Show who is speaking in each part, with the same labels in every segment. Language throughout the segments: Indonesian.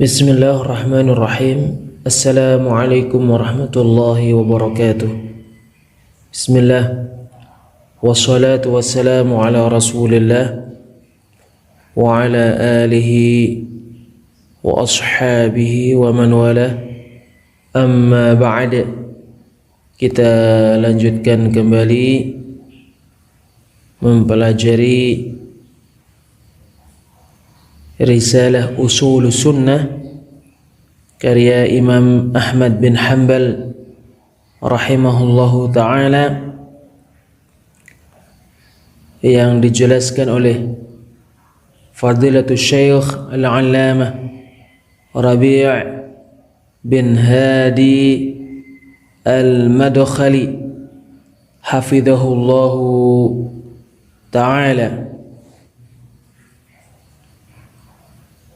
Speaker 1: Bismillahirrahmanirrahim. Assalamualaikum warahmatullahi wabarakatuh. Bismillah. Wassalatu wassalamu ala rasulillah wa ala alihi wa ashabihi wa man wala. Amma ba'd. Kita lanjutkan kembali mempelajari Risalah Usul Sunnah karya Imam Ahmad bin Hanbal rahimahullahu ta'ala, yang dijelaskan oleh Fadilatul Syekh Al-Allamah Rabi' bin Hadi Al-Madkhali hafidhahullahu ta'ala.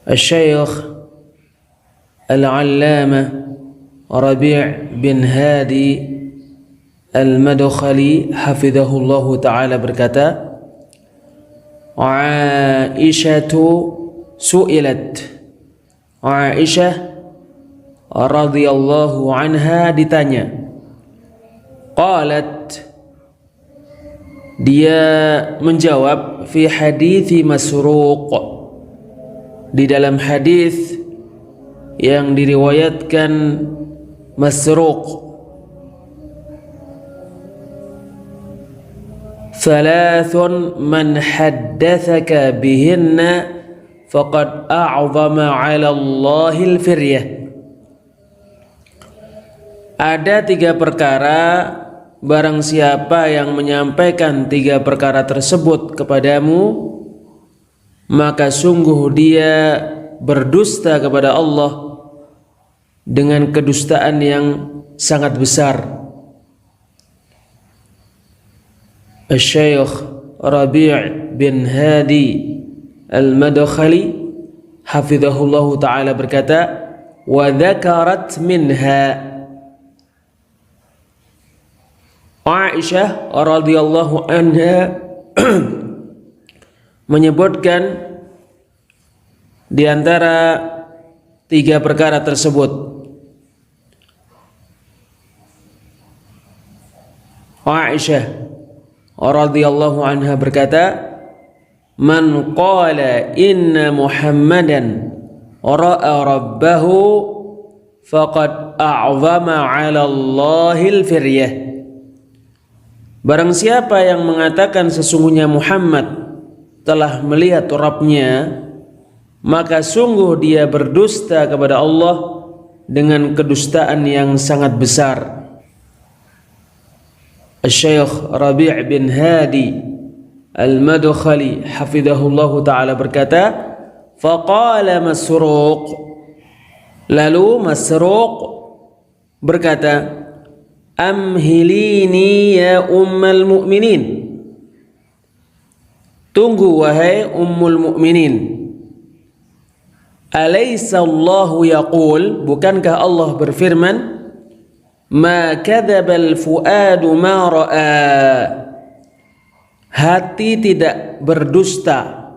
Speaker 1: Syekh Al-Allamah Rabi' bin Hadi Al-Madkhali hafidhahullahu ta'ala berkata, Aisyatu su'ilat. Aisyah radhiyallahu anha ditanya. Qalat, dia menjawab, fi hadithi Masruq, di dalam hadis yang diriwayatkan Masruq, thalathun man haddatsaka bihinna faqad a'zama 'ala Allahil firyah. Ada 3 perkara, barang siapa yang menyampaikan 3 perkara tersebut kepadamu, maka sungguh dia berdusta kepada Allah dengan kedustaan yang sangat besar. Syekh Rabi' bin Hadi Al-Madkhali hafizahullahu ta'ala berkata, wa dzakarat minha, Aisyah radhiyallahu anha menyebutkan di antara 3 perkara tersebut. Aisyah radhiyallahu anha berkata, man qala inna Muhammadan ra'a rabbahu faqad a'zama 'ala Allahil firyah. Barang siapa yang mengatakan sesungguhnya Muhammad telah melihat Rabbnya, maka sungguh dia berdusta kepada Allah dengan kedustaan yang sangat besar. Syekh Rabi' bin Hadi Al-Madkhali hafizahullahu ta'ala berkata, faqala Masruq, lalu Masruq berkata, amhilini ya ummal mu'minin, tunggu wahai ummul mu'minin. Alaysa Allahu yaqul, bukankah Allah berfirman, ma kadzabal fuadu ma ra'a, hati tidak berdusta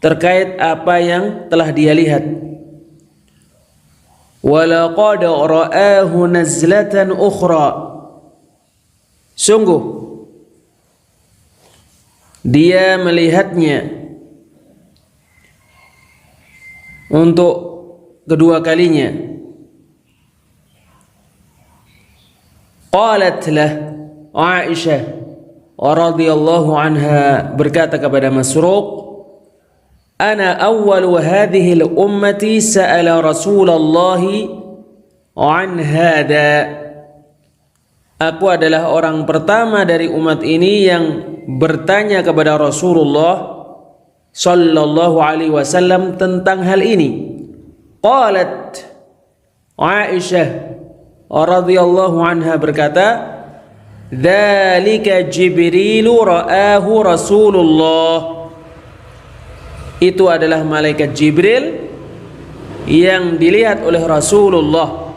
Speaker 1: terkait apa yang telah dia lihat. Walaqad ra'ahu nazlatan ukhra, sungguh dia melihatnya untuk kedua kalinya. Qalat lah, Aisyah radhiyallahu anha berkata kepada Masruq, ana awwalu hadhihi al-ummati sa'ala Rasulullah an hada, aku adalah orang pertama dari umat ini yang bertanya kepada Rasulullah sallallahu alaihi wasallam tentang hal ini. Qalat, Aisyah radhiyallahu anha berkata, dzalika Jibrilu ra'ahu Rasulullah, itu adalah malaikat Jibril yang dilihat oleh Rasulullah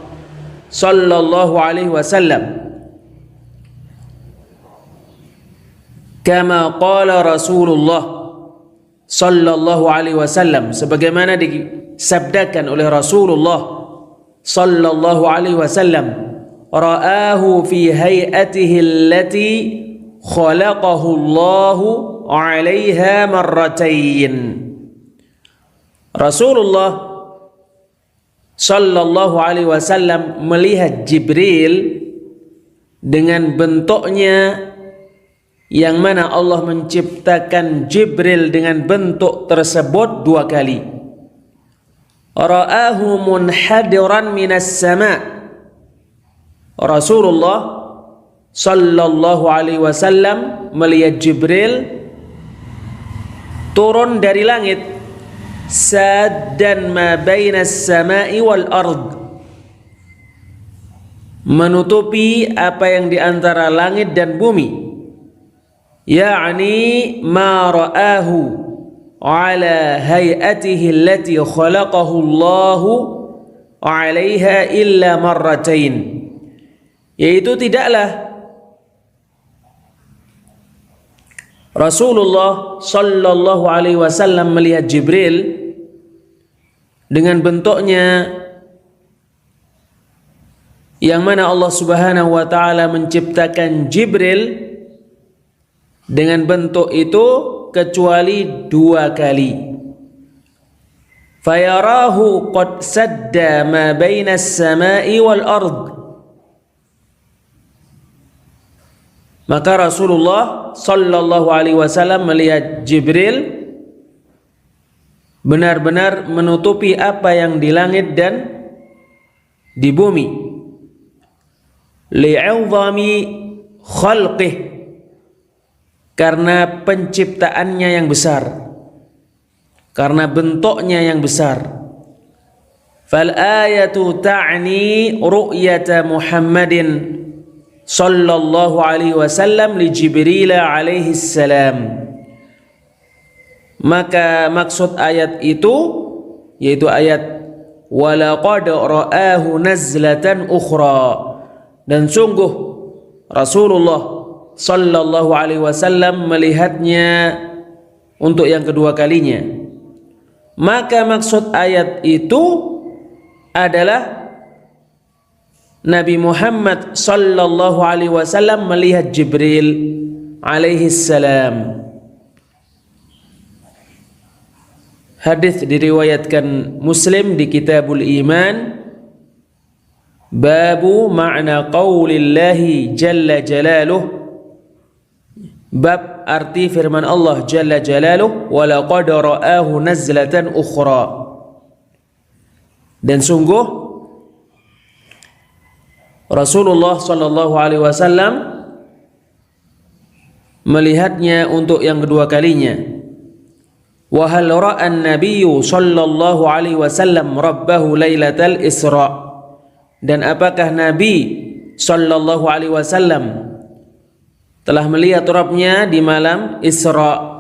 Speaker 1: sallallahu alaihi wasallam. Kama qala Rasulullah sallallahu alaihi wasallam, sebagaimana disabdakan oleh Rasulullah sallallahu alaihi wasallam, ra'ahu fi hay'atihi allati khalaqahu Allahu 'alaiha marratain. Rasulullah sallallahu alaihi wasallam melihat Jibril dengan bentuknya yang mana Allah menciptakan Jibril dengan bentuk tersebut 2 kali. Ra'ahu munhadiran minas sama'. Rasulullah sallallahu alaihi wasallam melihat Jibril turun dari langit, saddan ma bainas sama'i wal ard, menutupi apa yang di antara langit dan bumi. Ya'ni ma ra'ahu ala hay'atihi allati khalaqahu Allahu 'alaiha illa marratain, yaitu tidaklah Rasulullah sallallahu alaihi wasallam melihat Jibril dengan bentuknya yang mana Allah Subhanahu wa taala menciptakan Jibril dengan bentuk itu kecuali 2 kali. Fayarahu qad sadda ma bainas sama'i wal ard. Maka Rasulullah sallallahu alaihi wasallam melihat Jibril benar-benar menutupi apa yang di langit dan di bumi. Li'azami khalqih, karena penciptaannya yang besar, karena bentuknya yang besar. Fal ayatu ta'ni ru'yata Muhammadin sallallahu alaihi wasallam li Jibril alaihi salam. Maka maksud ayat itu yaitu ayat walaqad ra'ahu nazlatan ukhra, dan sungguh Rasulullah sallallahu alaihi wasallam melihatnya untuk yang kedua kalinya. Maka maksud ayat itu adalah Nabi Muhammad sallallahu alaihi wasallam melihat Jibril alaihi salam. Hadis diriwayatkan Muslim di Kitabul Iman, babu makna qaulillahi jalla jalaluh, bab arti firman Allah jalla jalaluh, wa laqad ra'ahu nazlatan ukhra, dan sungguh Rasulullah sallallahu alaihi wasallam melihatnya untuk yang kedua kalinya. Wa hal ra'a an-nabiyyu sallallahu alaihi wasallam rabbahu lailatal Isra, dan apakah Nabi sallallahu alaihi wasallam telah melihat Rabbnya di malam Isra?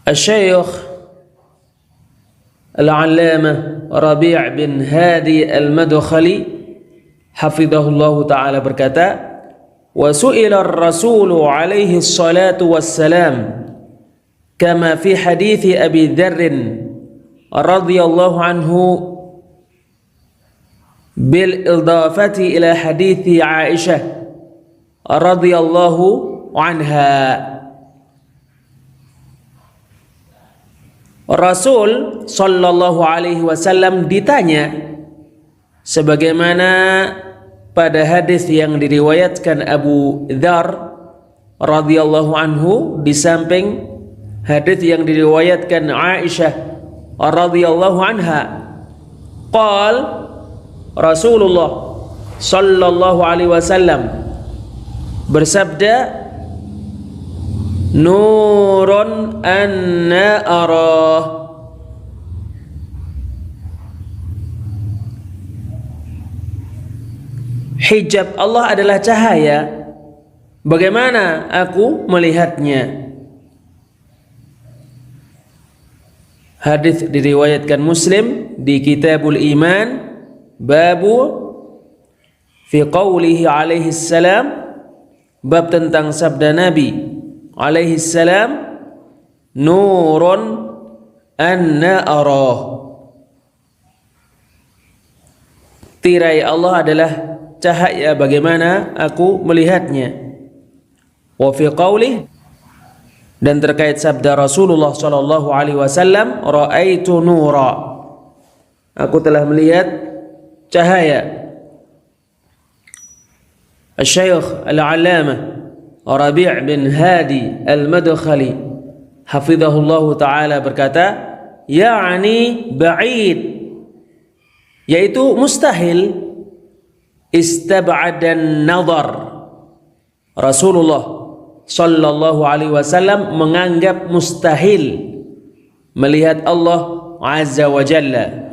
Speaker 1: Asy-Syaikh Al-Allamah Rabi' bin Hadi Al-Madkhali hafizahullahu ta'ala berkata, wa su'ila ar-rasulu alaihi salatu wassalam kama fi hadithi Abi Dzar radhiyallahu anhu bil idafati ila hadithi Aisyah radhiyallahu anha. Rasul sallallahu alaihi wasallam ditanya sebagaimana pada hadis yang diriwayatkan Abu Dzar radhiyallahu anhu, di samping hadis yang diriwayatkan Aisyah radhiyallahu anha. Qal Rasulullah sallallahu alaihi wasallam bersabda, nurun anna arah, hijab Allah adalah cahaya, bagaimana aku melihatnya? Hadis diriwayatkan Muslim di Kitabul Iman, babu fi qawlihi alaihi salam, bab tentang sabda Nabi alaihi salam, nurun anna arah. Tirai Allah adalah cahaya, bagaimana aku melihatnya. Wa fi qaulih, dan terkait sabda Rasulullah sallallahu alaihi wasallam, raaitu nura, aku telah melihat cahaya. Asy-Syaikh Al-'Allamah Rabi' bin Hadi Al-Madkhali hafizahullahu taala berkata, ya'ni ba'id, yaitu mustahil. Istab'adan nazar, Rasulullah sallallahu alaihi wasallam menganggap mustahil melihat Allah azza wa jalla.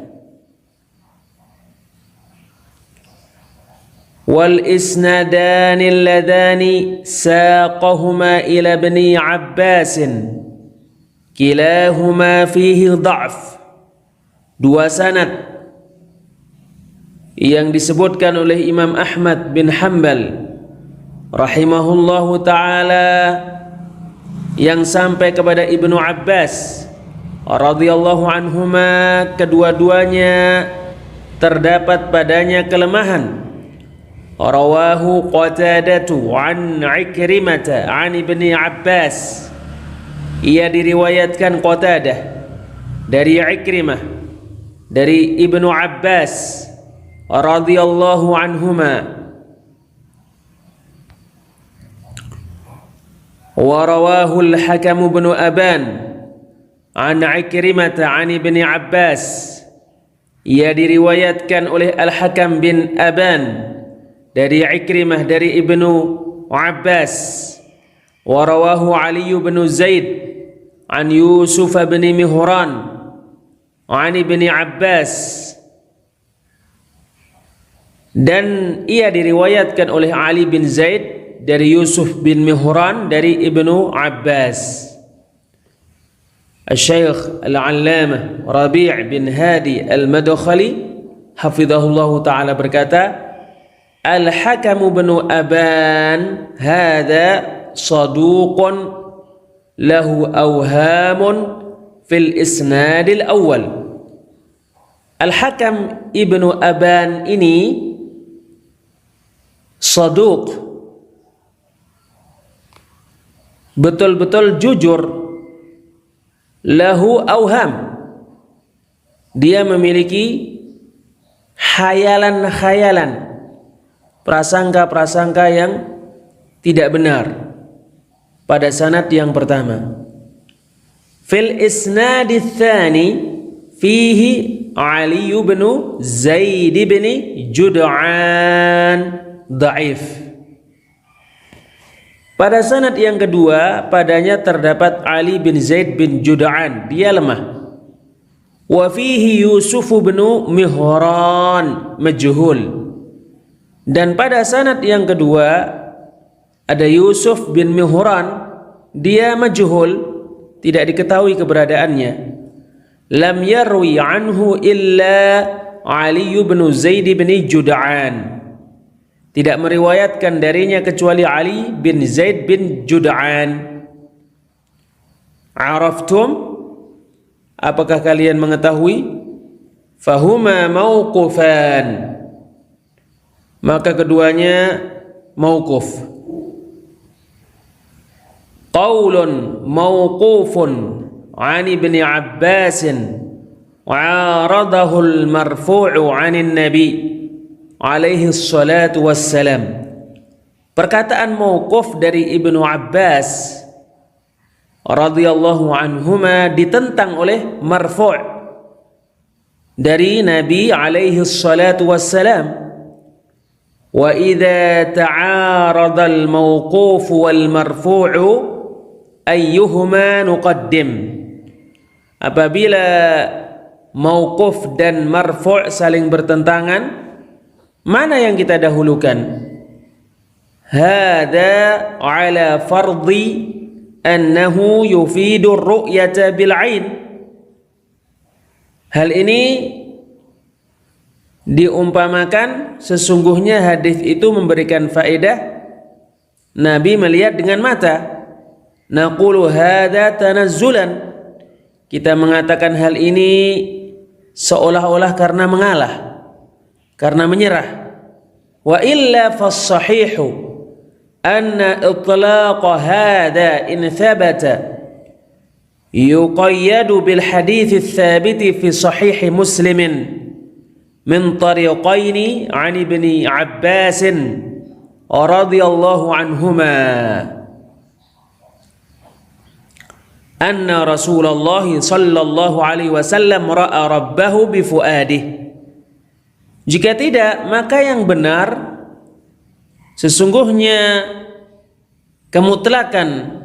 Speaker 1: Wal isnadani alladhani saqahuma ila ibni Abbas kilahuma fihi dha'f. Dua sanad yang disebutkan oleh Imam Ahmad bin Hanbal rahimahullahu ta'ala yang sampai kepada Ibnu Abbas radhiyallahu anhuma, kedua-duanya terdapat padanya kelemahan. Rawahu Qatadatu an Ikrimata an Ibni Abbas, ia diriwayatkan Qatadah dari Ikrimah dari Ibnu Abbas radhiyallahu anhuma. Wa rawahu al-Hakam bin Aban an Ikrimah an Ibni Abbas, ia diriwayatkan oleh Al-Hakam bin Aban dari Ikrimah dari Ibnu Abbas. Wa rawahu Ali bin Zaid an Yusuf bin Mihran an Ibni Abbas, dan ia diriwayatkan oleh Ali bin Zaid dari Yusuf bin Mihran dari Ibnu Abbas. Asy-Syaikh Al-'Allamah Rabi' bin Hadi Al-Madkhali hafizahullahu ta'ala berkata, Al-Hakam bin Aban hadza saduqun lahu awhamun fil isnad al-awwal. Al-Hakam ibnu Aban ini saduq, betul-betul jujur. Lahu awham, dia memiliki khayalan-khayalan, prasangka-prasangka yang tidak benar pada sanad yang pertama. Fil isnad tsani fihi Ali bin Zaid bin Jud'an dhaif. Pada sanad yang kedua padanya terdapat Ali bin Zaid bin Jud'an, dia lemah. Wa fihi Yusuf bin Mihran majhul. Dan pada sanad yang kedua ada Yusuf bin Mihran, dia majhul, tidak diketahui keberadaannya. Lam yarwi anhu illa Ali bin Zaid bin Jud'an, tidak meriwayatkan darinya kecuali Ali bin Zaid bin Jud'an. Araftum, apakah kalian mengetahui? Fahuma mauqufan, maka keduanya mauquf. Qaulun mauqufun an Ibni Abbas wa 'aradahu al-marfu'u 'anin Nabi alaihi salatu wassalam. Perkataan mauquf dari Ibnu Abbas radhiyallahu anhuma ditentang oleh marfu' dari Nabi alaihi salatu wassalam. Wa idza ta'arada al-mauquf wal marfu'u ayyuhuma nuqaddim, apabila mauquf dan marfu' saling bertentangan, mana yang kita dahulukan? Hadza ala fardhi annahu yufidu ar-ru'yata bil 'ain. Hal ini diumpamakan sesungguhnya hadis itu memberikan faedah Nabi melihat dengan mata. naqulu hadza tanazzulan, kita mengatakan hal ini seolah-olah karena mengalah, karena menyerah. Wa illa fas-sahihu anna itlaq hadza in thabata yuqayyadu bil hadits ats-tsabit fi sahih Muslim min tariqaini 'an Ibni Abbas radhiyallahu anhuma anna Rasulullah sallallahu alaihi wasallam ra'a rabbahu bi fuadih. Jika tidak, maka yang benar sesungguhnya kemutlakan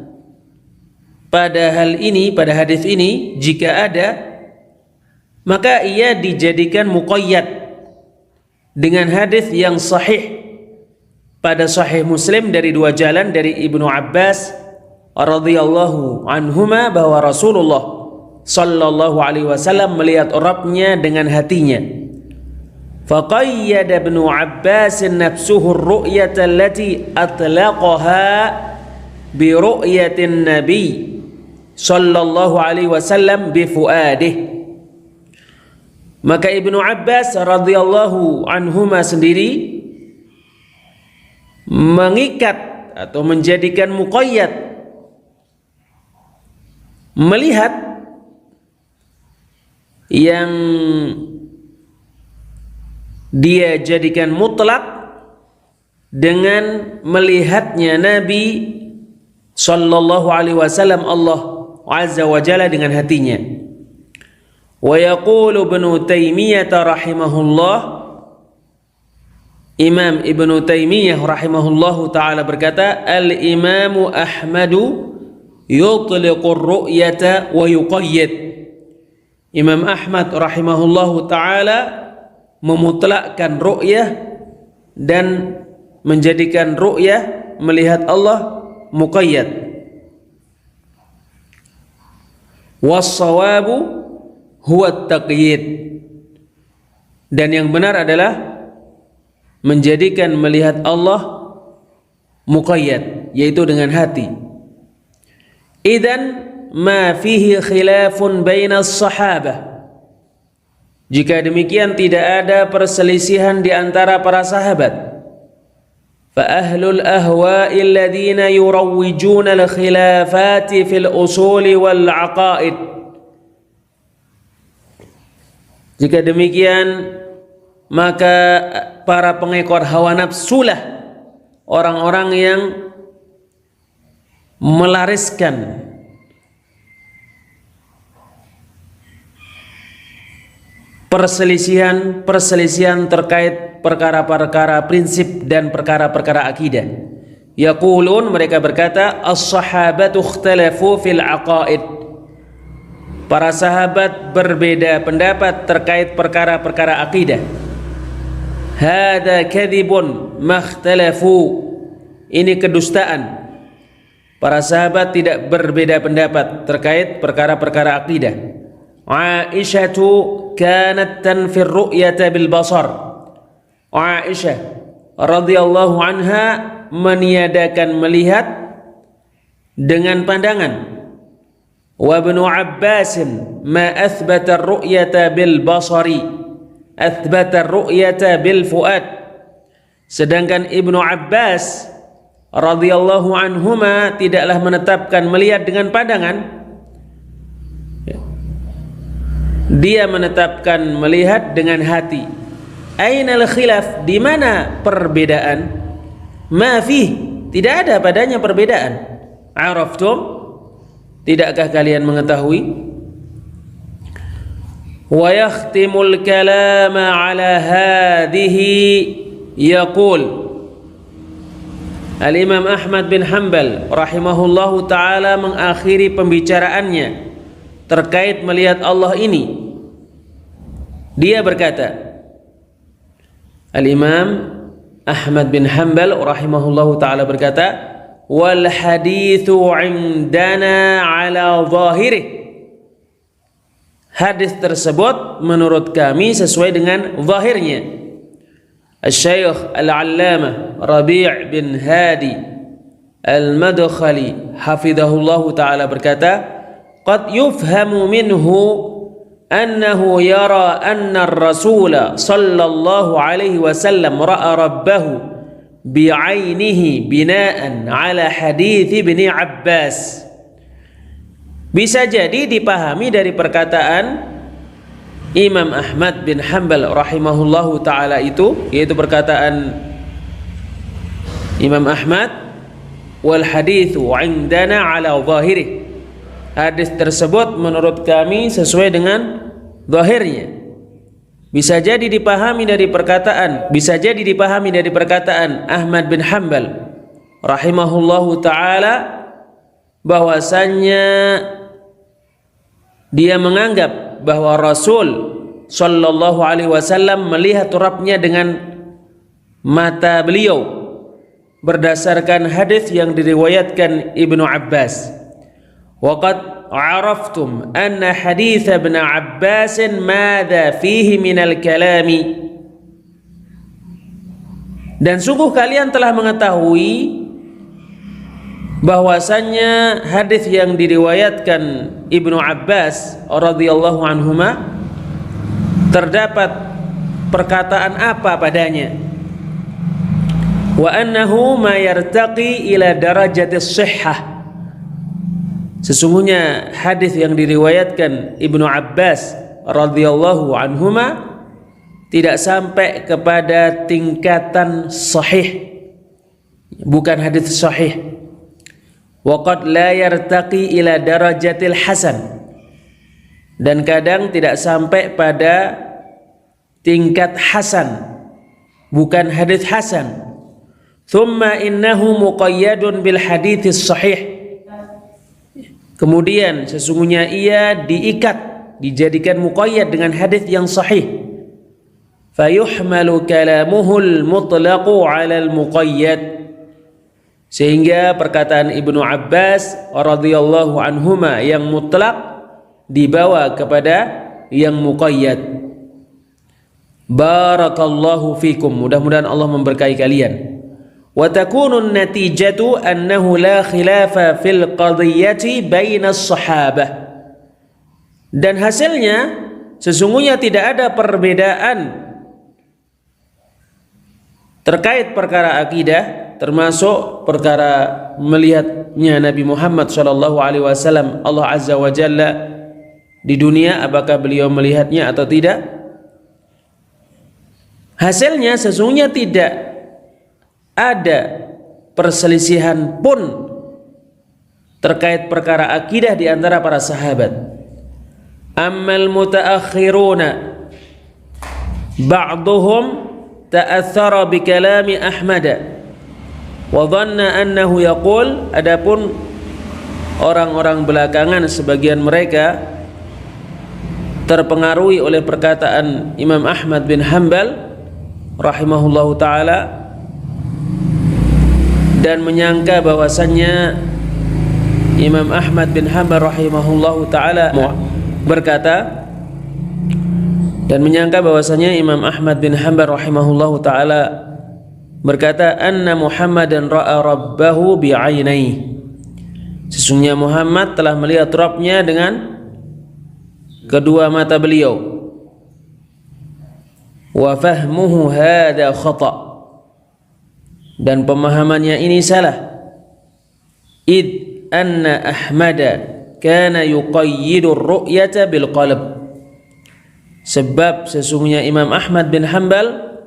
Speaker 1: pada hal ini, pada hadis ini, jika ada, maka ia dijadikan muqayyad dengan hadis yang sahih pada Sahih Muslim dari dua jalan dari Ibnu Abbas radhiyallahu anhuma bahwa Rasulullah sallallahu alaihi wasallam melihat Rabbnya dengan hatinya. Faqayyada Ibnu Abbas nafsuhu ar-ru'yata allati atlaqaha bi ru'yatin Nabi sallallahu alaihi wasallam bi fuadih. Maka Ibnu Abbas radhiyallahu anhuma sendiri mengikat atau menjadikan muqayyad melihat yang dia jadikan mutlak dengan melihatnya Nabi sallallahu alaihi wasallam Allah azza wa jalla dengan hatinya. Wa yaqulu Ibnu Taimiyah rahimahullah, Imam Ibnu Taimiyah rahimahullahu taala berkata, al-Imamu Ahmadu yutliqur ru'yata wa yuqayyid. Imam Ahmad rahimahullahu taala memutlakkan ru'yah dan menjadikan ru'yah melihat Allah muqayyad. Was-shawabu huwa at-taqyid, dan yang benar adalah menjadikan melihat Allah muqayyad, yaitu dengan hati. Idzan ma fihi khilafun bainas sahabah, jika demikian tidak ada perselisihan di antara para sahabat. Fa ahlul ahwa'i alladhina yurawwijuna al-khilafati fil usuli wal aqaid, jika demikian maka para pengekor hawa nafsulah orang-orang yang melariskan perselisihan terkait perkara-perkara prinsip dan perkara-perkara akidah. Yaqulun, mereka berkata, as-sahabatu ikhtalafu fil aqaid, para sahabat berbeda pendapat terkait perkara-perkara akidah. Hada kadhibun makhtalafu, ini kedustaan. Para sahabat tidak berbeda pendapat terkait perkara-perkara akidah. Aisyatu kanat tanfir ru'yata bil basar, Aisyah radhiyallahu anha meniadakan melihat dengan pandangan. Wa Ibnu Abbas ma athbata ar-ru'yata bil basari, athbata ar-ru'yata bil fuad. Sedangkan Ibnu Abbas radhiyallahu anhuma tidaklah menetapkan melihat dengan pandangan, dia menetapkan melihat dengan hati. Ainal khilaf, di mana perbedaan? Ma fih, tidak ada padanya perbedaan. Araftum, tidakkah kalian mengetahui? Wa yakhtimul kalama ala hadhihi yaqul, Al-Imam Ahmad bin Hanbal rahimahullahu ta'ala mengakhiri pembicaraannya terkait melihat Allah ini. Dia berkata, Al-Imam Ahmad bin Hanbal rahimahullahu ta'ala berkata, wal hadithu indana ala zahirih, hadis tersebut menurut kami sesuai dengan zahirnya. Al-Syaikh Al-Allamah Rabi' bin Hadi Al-Madkhali hafidhahullahu taala berkata, qad yufhamu minhu annahu yara anna ar-rasul sallallahu alaihi wasallam ra'a rabbahu bi'ainihi bina'an ala hadits Ibn Abbas. Bisa jadi dipahami dari perkataan Imam Ahmad bin Hanbal rahimahullahu ta'ala itu, yaitu perkataan Imam Ahmad, wal hadithu indana ala zahirih, hadis tersebut menurut kami sesuai dengan zahirnya. Bisa jadi dipahami dari perkataan Ahmad bin Hanbal rahimahullahu ta'ala bahwasannya dia menganggap bahwa Rasul sallallahu alaihi wasallam melihat Rabbnya dengan mata beliau berdasarkan hadis yang diriwayatkan Ibnu Abbas. Wa qad araftum anna hadits Ibnu Abbas madza fihi minal kalami. Dan sungguh kalian telah mengetahui bahwasannya hadis yang diriwayatkan Ibnu Abbas radhiyallahu anhuma terdapat perkataan apa padanya. Wa annahu ma yartaqi ila darajatis shihhah. Sesungguhnya hadis yang diriwayatkan Ibnu Abbas radhiyallahu anhuma tidak sampai kepada tingkatan sahih, bukan hadis sahih. Waqad la yartaqi ila darajatil hasan, dan kadang tidak sampai pada tingkat hasan, bukan hadis hasan. Thumma innahu muqayyadun bil hadits sahih. Kemudian sesungguhnya ia diikat, dijadikan muqayyad dengan hadis yang sahih. Fayuhmalu kalamuhul mutlaqu 'ala al muqayyad. Sehingga perkataan Ibnu Abbas radhiyallahu anhuma yang mutlak dibawa kepada yang muqayyad. Barakallahu fikum, mudah-mudahan Allah memberkahi kalian. Wa takunu natijatu annahu la khilafa fil qadiyati bainas sahabah. Dan hasilnya sesungguhnya tidak ada perbedaan terkait perkara akidah, termasuk perkara melihatnya Nabi Muhammad sallallahu alaihi wasallam Allah azza wa jalla di dunia, apakah beliau melihatnya atau tidak. Hasilnya sesungguhnya tidak ada perselisihan pun terkait perkara akidah di antara para sahabat. Ammal mutaakhiruna ba'duhum ta'athara bi kalami Ahmad wa dhanna annahu yaqul, adapun orang-orang belakangan sebagian mereka terpengaruhi oleh perkataan Imam Ahmad bin Hanbal rahimahullahu taala dan menyangka bahwasannya Imam Ahmad bin Hanbal rahimahullahu taala berkata, dan menyangka bahwasanya Imam Ahmad bin Hanbal rahimahullahu taala berkata, anna Muhammadan ra'a rabbahu bi'ainaihi, sesungguhnya Muhammad telah melihat Rabbnya dengan kedua mata beliau. Wa fahmuhu hadha khata, dan pemahamannya ini salah. Id anna Ahmada kana yuqayyidu ar-ru'yata bil qalb, sebab sesungguhnya Imam Ahmad bin Hanbal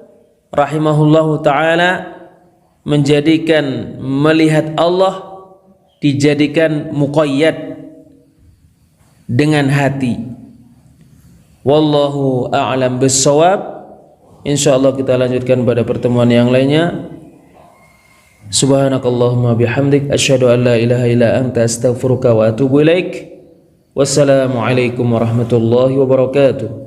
Speaker 1: rahimahullahu ta'ala menjadikan melihat Allah dijadikan muqayyad dengan hati. Wallahu a'lam bissawab. Insyaallah kita lanjutkan pada pertemuan yang lainnya. Subhanakallahumma bihamdik asyhadu an la ilaha illa anta astaghfiruka wa atubu ilaik. Wassalamu alaikum warahmatullahi wabarakatuh.